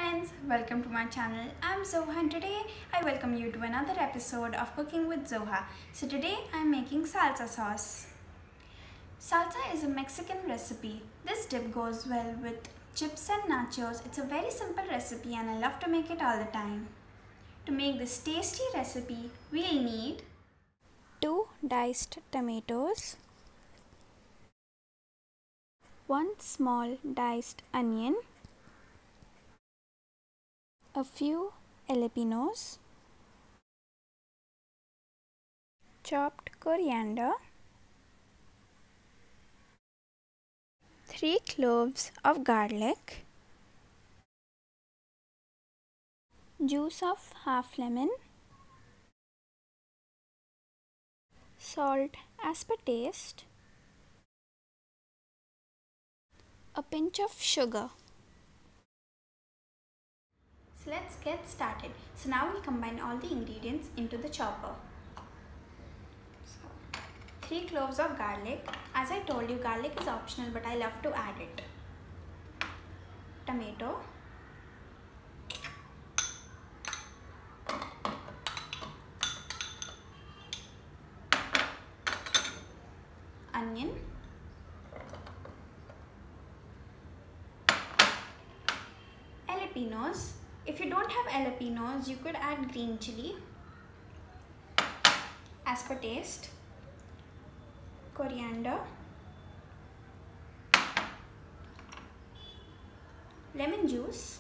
friends, welcome to my channel. I'm Zoha and today I welcome you to another episode of Cooking with Zoha. So today I'm making salsa sauce. Salsa is a Mexican recipe. This dip goes well with chips and nachos. It's a very simple recipe and I love to make it all the time. To make this tasty recipe, we'll need 2 diced tomatoes, 1 small diced onion, a few jalapenos, chopped coriander, 3 cloves of garlic, juice of half lemon, salt as per taste, a pinch of sugar. So let's get started. So now we'll combine all the ingredients into the chopper. 3 cloves of garlic. As I told you, garlic is optional but I love to add it. Tomato. Onion. Jalapenos. If you don't have jalapenos, you could add green chili as per taste, coriander, lemon juice,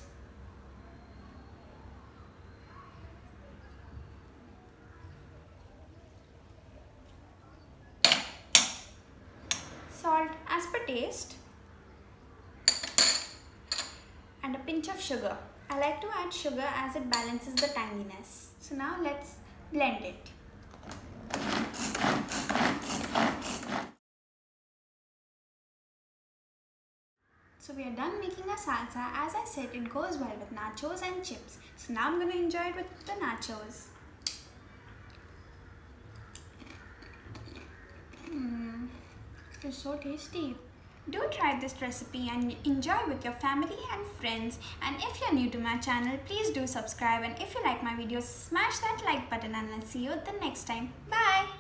salt as per taste, and a pinch of sugar. I like to add sugar as it balances the tanginess. So now let's blend it. So we are done making our salsa. As I said, it goes well with nachos and chips. So now I'm going to enjoy it with the nachos. It's so tasty. Do try this recipe and enjoy with your family and friends. And if you're new to my channel, please do subscribe. And if you like my videos, smash that like button and I'll see you the next time. Bye!